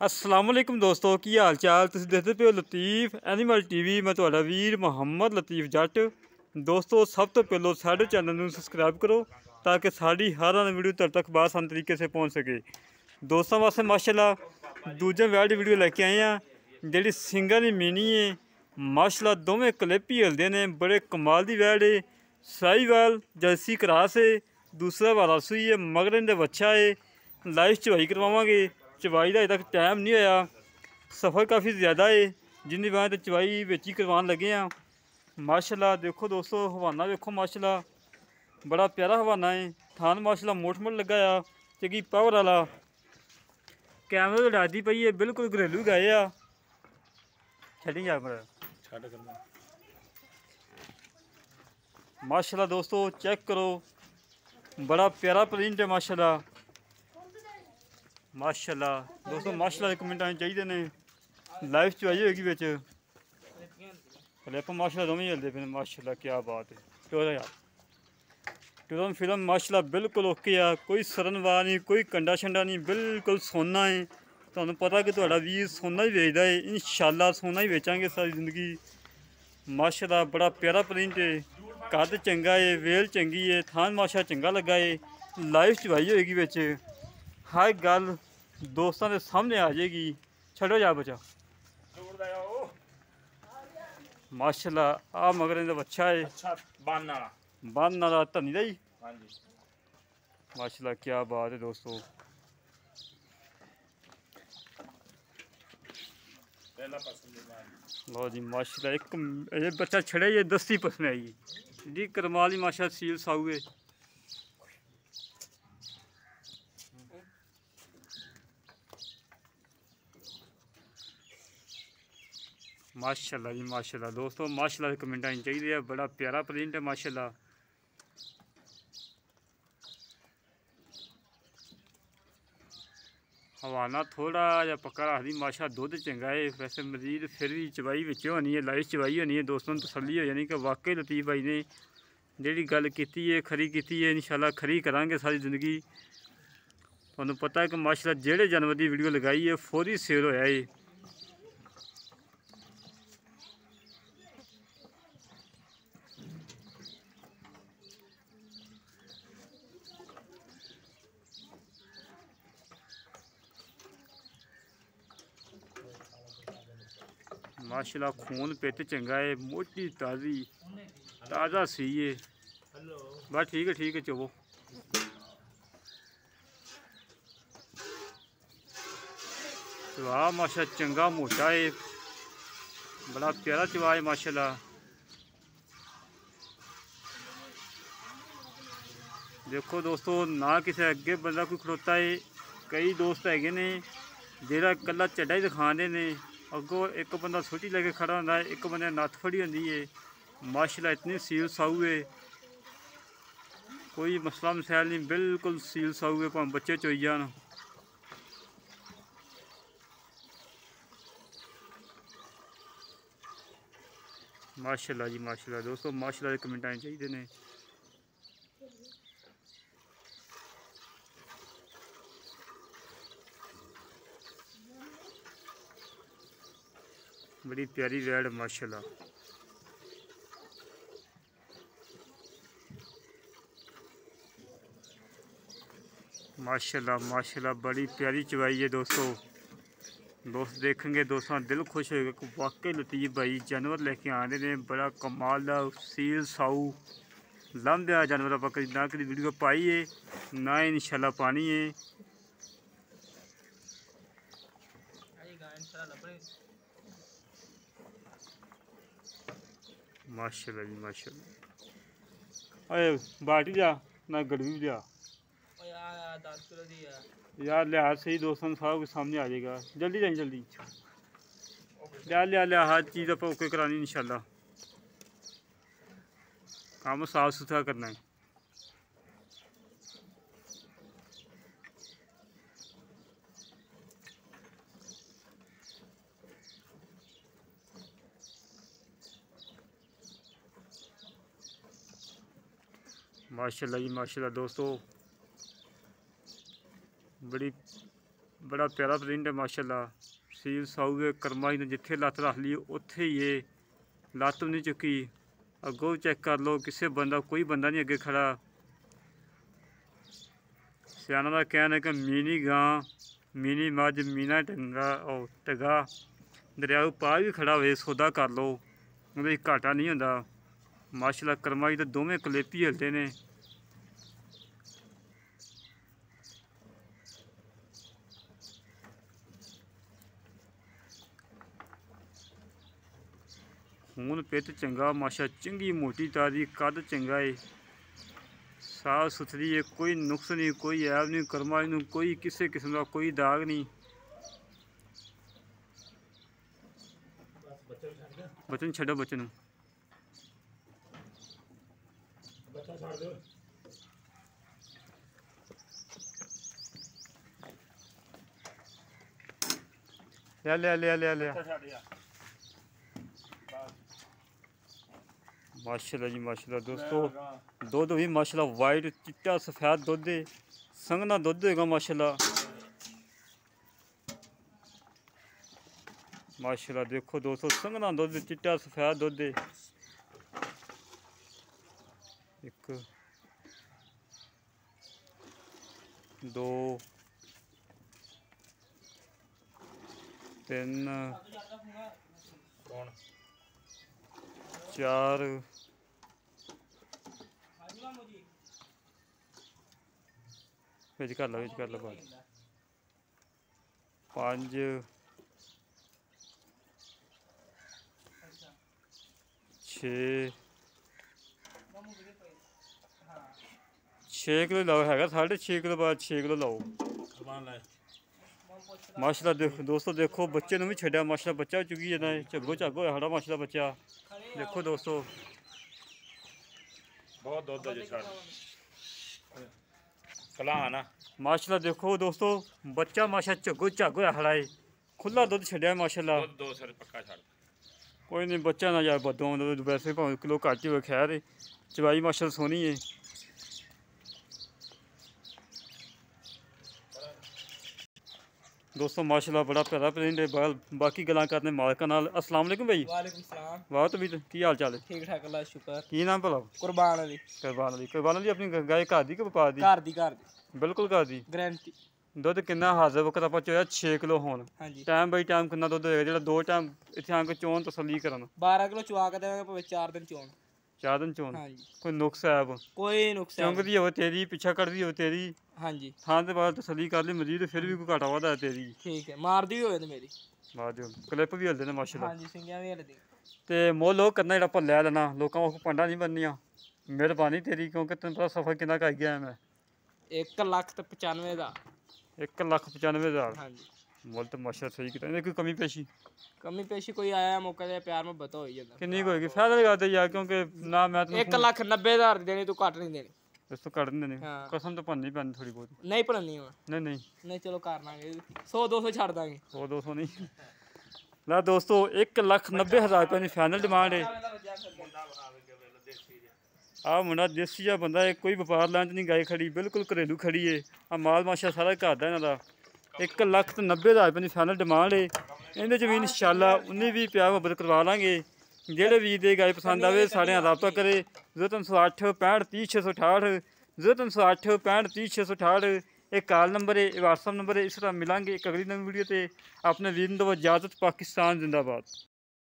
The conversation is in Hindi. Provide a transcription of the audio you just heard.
अस्सलाम वालेकुम दोस्तों की हाल चाल। तुसीं देखदे पे हो लतीफ़ एनिमल टीवी। मैं तुहाडा वीर मोहम्मद लतीफ़ जट। दोस्तों सब तो पहलो साडे चैनल नूं सबसक्राइब करो ताकि साड़ी हर वीडियो तुहाडे तक बासान तरीके से पहुँच सके। दोस्तों वास्ते माशाल्लाह दूजे वैल्ड वीडियो लैके आए हैं जिहड़ी सिंगल दी मीनी है। माशाल्लाह दोवें क्लिप ही हिलदे ने, बड़े कमाल दी वैल्ड है। साहिवाल जर्सी क्रॉस है, दूसरा वाला सूई है, मगर इहदे बच्चा है। लाइव चवाई करवावांगे। चवाई का अजे तक टाइम नहीं होया, सफ़र काफ़ी ज़्यादा है जिन्नी वजह तो चवाई विच ही करवान लगे हैं। माशाल्लाह देखो दोस्तों हवाना देखो, माशाल्लाह बड़ा प्यारा हवाना है। थान माशाल्लाह मोट मोट लगा आ, चंगी पावर वाला। कैमरे तो डादी पई है, बिल्कुल घरेलू गाय आ। छड़ी जा माशाल्लाह दोस्तों चेक करो, बड़ा प्यारा प्रिंट है माशाल्लाह। माशाल्लाह दोस्तों माशाल्लाह कमेंट आने चाहिए ने। लाइव चवाई होगी बिच क्लिप माशाल्लाह दोवें हिलदे पे माशाल्लाह। क्या बात है। टूरन फिल्म माशाल्लाह बिल्कुल ओके आ, कोई सरनवा नहीं, कोई कंडा शंडा नहीं, बिल्कुल सोना है। तुहानू पता कि तुहाडा वीर सोना ही बेचदा है, इंशाल्लाह सोना ही बेचांगे सारी जिंदगी। माशाल्लाह बड़ा प्यारा प्रिंट है, कद चंगा है, वेल चंगी है, थान माशा चंगा लगा है। लाइव चवाई होएगी बिच, हर गल दोस्तों के सामने आ जाएगी। छड़ो जा बचा माशाल्लाह आ मगर इहदा बच्चा है बन वाला धनी दा ही। माशाल्लाह क्या बात है दोस्तों। लो जी माशाल्लाह एक ये बच्चा छड़े ये 10% आई जी करमाली माशाल्लाह सील साऊ है। माशाल्लाह जी माशाल्लाह दोस्तों माशाल्लाह कमेंट आनी चाहिए। बड़ा प्यारा प्रिंट है माशाल्लाह। हवाना थोड़ा या पक्का रखदी माशा, दुध चंगा है। वैसे मजीद फिर भी चवाई विच होनी है, लाइव चवाई होनी है। दोस्तों तसल्ली हो जानी कि वाकई लतीफ़ भाई ने जिहड़ी गल कीती है खरी कीती है। इंशाल्लाह खरी करांगे सारी जिंदगी। तुहानू पता है कि माशाल्लाह जेहड़े जानवर की वीडियो लगाई है फौरी सेल होया है। माशाल्लाह खून पित चंगा है, मोटी ताज़ी ताज़ा सी है। बस ठीक है चवो। चवा माशा चंगा मोटा है, बड़ा प्यारा चवा है माशाल्लाह। देखो दोस्तों ना किसी अगे बंदा कोई खड़ोता है। कई दोस्त है ने जेड़ा कला चड्डा ही दिखाते ने, अगों एक बंदा सोटी लेके खड़ा होंदा है, एक बंदे नत्थ फड़ी होंदी है। माशाल्लाह इतनी सील साऊ है, कोई मसला मसैल नहीं, बिल्कुल सील साऊ है, भावें बच्चे चोई जान। माशाल्लाह जी माशाल्लाह दोस्तों माशाल्लाह कमेंट आने चाहिए ने। बड़ी प्यारी वैड माशाल्लाह। माशाल्लाह माशाल्लाह बड़ी प्यारी चवाई है दोस्तों। दोस्त देखेंगे दोस्तों दिल खुश होएगा कि वाकई लतीफ़ भाई जानवर लेके आने ने। बड़ा कमाल दा सील साऊ लांभे जानवर आप ना कभी वीडियो पाई है ना इंशाल्लाह पानी है। माशाल्लाह जी माशाल्लाह। अरे बाटी जा ना गड़वी जा यार, लिहाज सही दोस्तों सारा कुछ सामने आ जाएगा। जल्दी जाए जल्दी लिया हर चीज़ आप ओके करानी इंशाल्लाह। काम साफ सुथरा करना है। माशाल्लाह जी माशाल्लाह दोस्तों बड़ा प्यारा प्रिंट है माशाल्लाह। सील साऊगे करमाई ने जिथे लत्त रख ली उत्थे ही ये लत्त भी नहीं चुकी। अगों चेक कर लो, किसी बंदा कोई बंदा नहीं अगे खड़ा। सियाना का कहना है कि मीनी गां, मीनी मझ, मीना टंगा और टगा दरियाऊ पार भी खड़ा होए सौदा कर लो, ਉਹਦੇ घाटा नहीं होंदा। माशाल्लाह करमाई तो दोवें कलेपी हिलते ने। खून पित चंगा माशा, चंगी मोटी ताजी, कद चंगा है, साफ सुथरी है, कोई नुक्स नहीं, कोई ऐब नहीं, करमाई नूं कोई किसी किस्म का कोई दाग नहीं। बच्चन छड्डो, बच्चन ले ले ले ले ले माशाल्लाह जी माशाल्लाह। दोस्तों दुध भी माशाल्लाह वाइट चिट्टा सफेद दुध है, संघना दुध होगा माशाल्लाह। माशाल्लाह देखो दोस्तों, संघना दुध चिट्टा सफेद दुध है। एक दो तीन चार विच कर लो पांच छे किलो लाओ है, 6.5 किलो बाद 6 किलो लाओ माशाल्लाह। देखो दोस्तों, देखो बच्चे ने भी छड्या माशाल्लाह, बच्चा चुकी जाना है, झग्गो झग होया खड़ा माशाल्लाह बच्चा। देखो दोस्तों बहुत दुध है जी कला ना माशाल्लाह। देखो दोस्तों बच्चा माशाल्लाह झग्गो झग होया खड़ा है, खुला दुध छड्या माशाल्लाह। 2 सर पक्का छड़ कोई नहीं, बच्चा ना यार बदों वैसे भावें किलो घट ही हो, खैर चवाई माशाल्लाह सोहनी है। दोस्तों माशाल्लाह बड़ा प्यारा प्रिंट है। बाकी गल्लां करने मालकां नाल। अस्सलाम वालेकुम भाई। वालेकुम सलाम। वाह तो भी की हाल चाल है? ठीक ठाक अल्लाह शुक्र। की नाम भला? कुर्बान अली। कुर्बान अली अपनी गाय घर दी कि व्यापार दी? घर दी बिल्कुल घर दी। गारंटी। दुध कितना हाजिर वक्त आप चोया 6 किलो होन? हाँ जी। टाइम बाई टाइम कितना दुध होएगा जेड़ा 2 टाइम इत्थे आके चोन तसल्ली करन? 12 किलो चुआ के देवांगे भाਵੇਂ 4 दिन चोन। 4 दिन चोन? हाँ जी। कोई नुक्स है अब? कोई नुक्स है चौंक दी हो तेरी, पीछा कटदी हो तेरी, हाँ जी थां ते बाद तसल्ली कर ली मजीद, फिर भी कोई घाटा वाधा है तेरी। ठीक है, मारदी भी होए ते मेरी। बाद क्लिप भी हलदे ने माशाल्लाह। हाँ जी, सिंगियां भी हलदी। ते मोल लोग करना जेड़ा भल्लै लेना, लोकां को पंडा नहीं बननियां। मेहरबानी तेरी, क्योंकि तैਨੂੰ पता सफर किन्ना कर गया मैं। 1,95,000 दा। 1,95,000। हाँ जी। मोल तो माशाल्लाह सही कीता। इहदी कोई कमी पेशी? कमी पेशी कोई आया मौके ते प्यार मुहब्बत हो ही ਜਾਂਦਾ। किन्नी होएगी? फायदा लगा दे यार, क्योंकि ना मैं तैਨੂੰ 1,90,000 ਦੀ ਦੇਣੀ, ਤੂੰ ਘੱਟ ਨਹੀਂ ਦੇਣੀ। इस तो कर देंगे हाँ। कसम तो भरनी पैनी थोड़ी बहुत। ਨਹੀਂ ਭਰਨੀ ਮੈਂ। नहीं नहीं ਨਹੀਂ ਚਲੋ ਕਰ ਲਾਂਗੇ 100-200 ਛੱਡ ਦਾਂਗੇ। 100-200 नहीं। ला दोस्तों 1,90,000 रुपये की फाइनल डिमांड है। आ मुंडा देसी जिहा बंदा है, कोई व्यापार लैन च नहीं गाय खड़ी, बिल्कुल घरेलू खड़ी है। आ माल माशा सारा घर का इन्हां दा। 1,90,000 रुपये की फाइनल डिमांड है। इहदे च भी इंशाअल्लाह 19-20 प्यार मुहब्बत करवा लांगे। ਜਿਹੜੇ ਵੀਰ ਦੇ ਗਾय पसंद आवे साढ़े नाल राबता करे। 0308 65 30 668, 0308 65 30 668 ਇਹ ਕਾਲ ਨੰਬਰ ਹੈ, ਇਹ WhatsApp ਨੰਬਰ ਹੈ। ਇਸ ਤਰ੍ਹਾਂ ਮਿਲਾਂਗੇ ਇੱਕ ਅਗਲੀ ਨਵੀਂ ਵੀਡੀਓ ਤੇ। ਆਪਣੇ ਵੀਰ ਨੂੰ ਦਿਓ ਇਜਾਜ਼ਤ। ਪਾਕਿਸਤਾਨ ਜ਼ਿੰਦਾਬਾਦ।